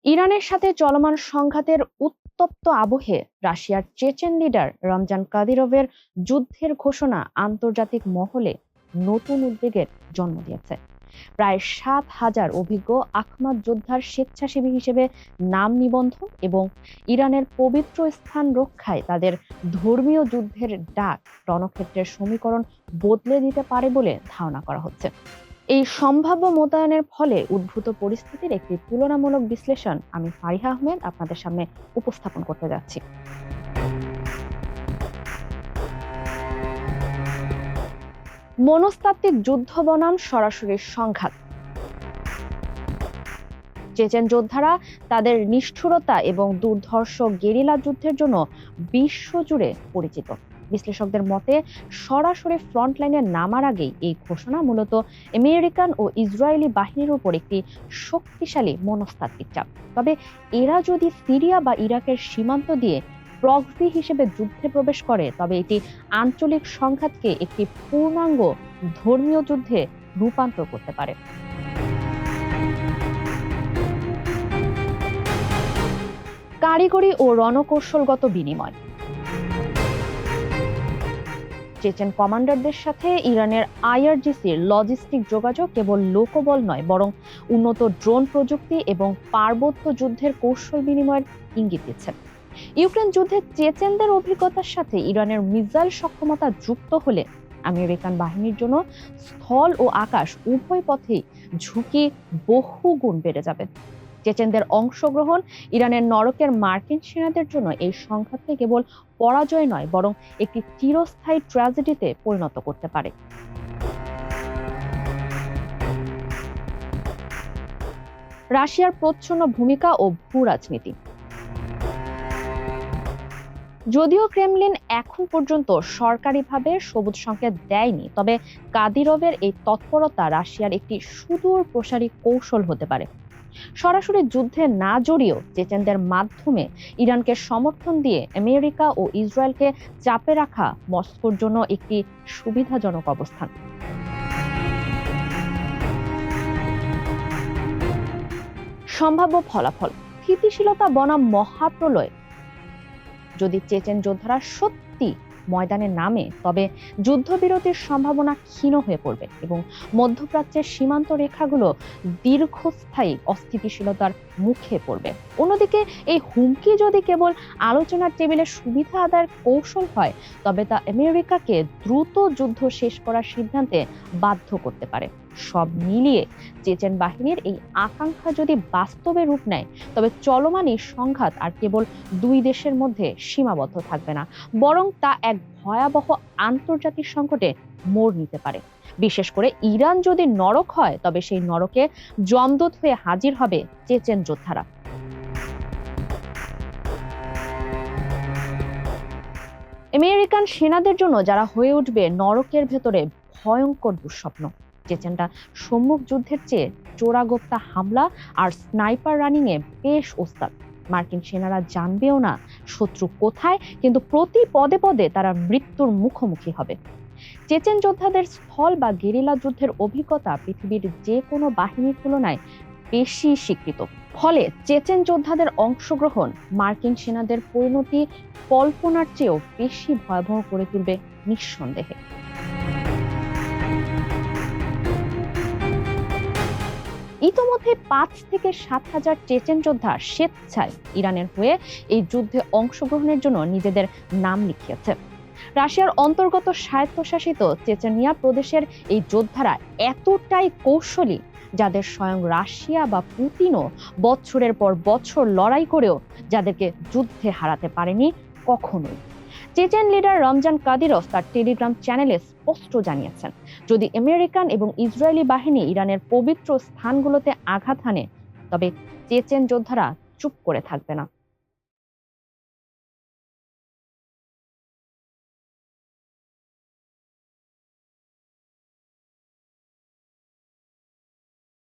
ইরানের সাথে চলমান সংঘাতের উত্তপ্ত আবহে রাশিয়ার চেচেন লিডার রমজান কাদিরভের যুদ্ধের ঘোষণা আন্তর্জাতিক মহলে নতুন উদ্বেগের জন্ম দিয়েছে। প্রায় 7,000 অভিজ্ঞ আখমাদ যোদ্ধার স্বেচ্ছাসেবী হিসেবে নাম নিবন্ধন এবং ইরানের পবিত্র স্থান রক্ষায় তাদের ধর্মীয় যুদ্ধের ডাক রণক্ষেত্রের সমীকরণ বদলে দিতে পারে বলে ধারণা করা হচ্ছে। এই সম্ভাব্য মোতায়েনের ফলে উদ্ভূত পরিস্থিতির একটি তুলনামূলক বিশ্লেষণ আমি ফারিহা আহমেদ আপনাদের সামনে উপস্থাপন করতে যাচ্ছি। মনস্তাত্ত্বিক যুদ্ধ বনাম সরাসরি সংঘাত। চেচেন যোদ্ধারা তাদের নিষ্ঠুরতা এবং দুর্ধর্ষ গেরিলা যুদ্ধের জন্য বিশ্বজুড়ে পরিচিত। বিশ্লেষকদের মতে সরাসরি ফ্রন্টলাইনে নামার আগেই এই ঘোষণা মূলত আমেরিকান ও ইসরায়েলি বাহিনীর উপর একটি শক্তিশালী মনস্তাত্ত্বিক চাপ। তবে এরা যদি সিরিয়া বা ইরাকের সীমান্ত দিয়ে প্রক্সি হিসেবে যুদ্ধে প্রবেশ করে, তবে এটি আঞ্চলিক সংঘাতকে একটি পূর্ণাঙ্গ ধর্মীয় যুদ্ধে রূপান্তর করতে পারে। কারিগরি ও রণকৌশলগত বিনিময়। চেচেন কমান্ডারদের সাথে ইরানের আইআরজিসির লজিস্টিক যোগাযোগ কেবল লোকবল নয়, বরং উন্নত ড্রোন প্রযুক্তি এবং পার্বত্য যুদ্ধের কৌশল বিনিময়ের ইঙ্গিত দিচ্ছে। ইউক্রেন যুদ্ধে চেচেনদের অভিজ্ঞতার সাথে ইরানের মিসাইল সক্ষমতা যুক্ত হলে আমেরিকান বাহিনীর জন্য স্থল ও আকাশ উভয় পথেই ঝুঁকি বহুগুণ বেড়ে যাবে। চেচেনদের অংশগ্রহণ ইরানের নরকের মার্কিন সেনাদের জন্য এই সংঘাতকে কেবল পরাজয় নয়, বরং একটি চিরস্থায়ী ট্র্যাজেডিতে পরিণত করতে পারে। রাশিয়ার প্রচ্ছন্ন ভূমিকা ও ভূ রাজনীতি। যদিও ক্রেমলিন এখন পর্যন্ত সরকারিভাবে সবুজ সংকেত দেয়নি, তবে কাদিরভের এই তৎপরতা রাশিয়ার একটি সুদূর প্রসারী কৌশল হতে পারে। সরাসরি যুদ্ধে না জড়িয়েও চেচেনদের মাধ্যমে ইরানকে সমর্থন দিয়ে আমেরিকা ও ইসরায়েলকে চাপে রাখা মস্কোর জন্য একটি সুবিধাজনক অবস্থান। সম্ভাব্য ফলাফল: স্থিতিশীলতা বনাম মহাপ্রলয়। যদি চেচেন যোদ্ধারা সত্যি ময়দানে নামে, তবে যুদ্ধবিরতির সম্ভাবনা ক্ষীণ হয়ে পড়বে এবং মধ্যপ্রাচ্যের সীমান্ত রেখাগুলো দীর্ঘস্থায়ী অস্থিতিশীলতার মুখে পড়বে। অন্যদিকে এই হুমকি যদি কেবল আলোচনার টেবিলে সুবিধা আদায়ের কৌশল হয়, তবে তা আমেরিকাকে দ্রুত যুদ্ধ শেষ করার সিদ্ধান্তে বাধ্য করতে পারে। সব মিলিয়ে চেচেন বাহিনীর এই আকাঙ্ক্ষা যদি বাস্তবে রূপ নেয়, তবে চলমান এই সংঘাত আর কেবল দুই দেশের মধ্যে সীমাবদ্ধ থাকবে না, বরং তা এক ভয়াবহ আন্তর্জাতিক সংকটে মোড় নিতে পারে। বিশেষ করে ইরান যদি নরক হয়, তবে সেই নরকে যমদূত হয়ে হাজির হবে চেচেন যোদ্ধারা। আমেরিকান সেনাদের জন্য যারা হয়ে উঠবে নরকের ভেতরে ভয়ঙ্কর দুঃস্বপ্ন। চেচেনরা সম্মুখ যুদ্ধের চেয়ে চোরাগোপ্তা হামলা আর স্নাইপার রানিং এ বেশ ওস্তাদ। মার্কিন সেনারা জানবেও না শত্রু কোথায়, কিন্তু প্রতি পদে পদে তারা মৃত্যুর মুখোমুখি হবে। চেচেন যোদ্ধাদের স্থল বা গেরিলা যুদ্ধের অভিজ্ঞতা পৃথিবীর যে কোনো বাহিনীর তুলনায় বেশি স্বীকৃত। ফলে চেচেন যোদ্ধাদের অংশগ্রহণ মার্কিন সেনাদের পরিণতি কল্পনার চেয়েও বেশি ভয়াবহ করে তুলবে নিঃসন্দেহে। ইতোমধ্যে 5 থেকে 7,000 চেচেন যোদ্ধা স্বেচ্ছায় ইরানের হয়ে এই যুদ্ধে অংশগ্রহণের জন্য নিজেদের নাম লিখিয়েছে। রাশিয়ার অন্তর্গত স্বায়ত্তশাসিত চেচেনিয়া প্রদেশের এই যোদ্ধারা এতটাই কৌশলী, যাদের স্বয়ং রাশিয়া বা পুতিনও বছরের পর বছর লড়াই করেও যাদেরকে যুদ্ধে হারাতে পারেনি কখনোই। চেচেন লিডার রমজান কাদিরভ তার টেলিগ্রাম চ্যানেলে স্পষ্ট জানিয়েছেন, যদি আমেরিকান এবং ইসরায়েলি বাহিনী ইরানের পবিত্র স্থানগুলোতে আঘাত হানে, তবে চেচেন যোদ্ধারা চুপ করে থাকবে না।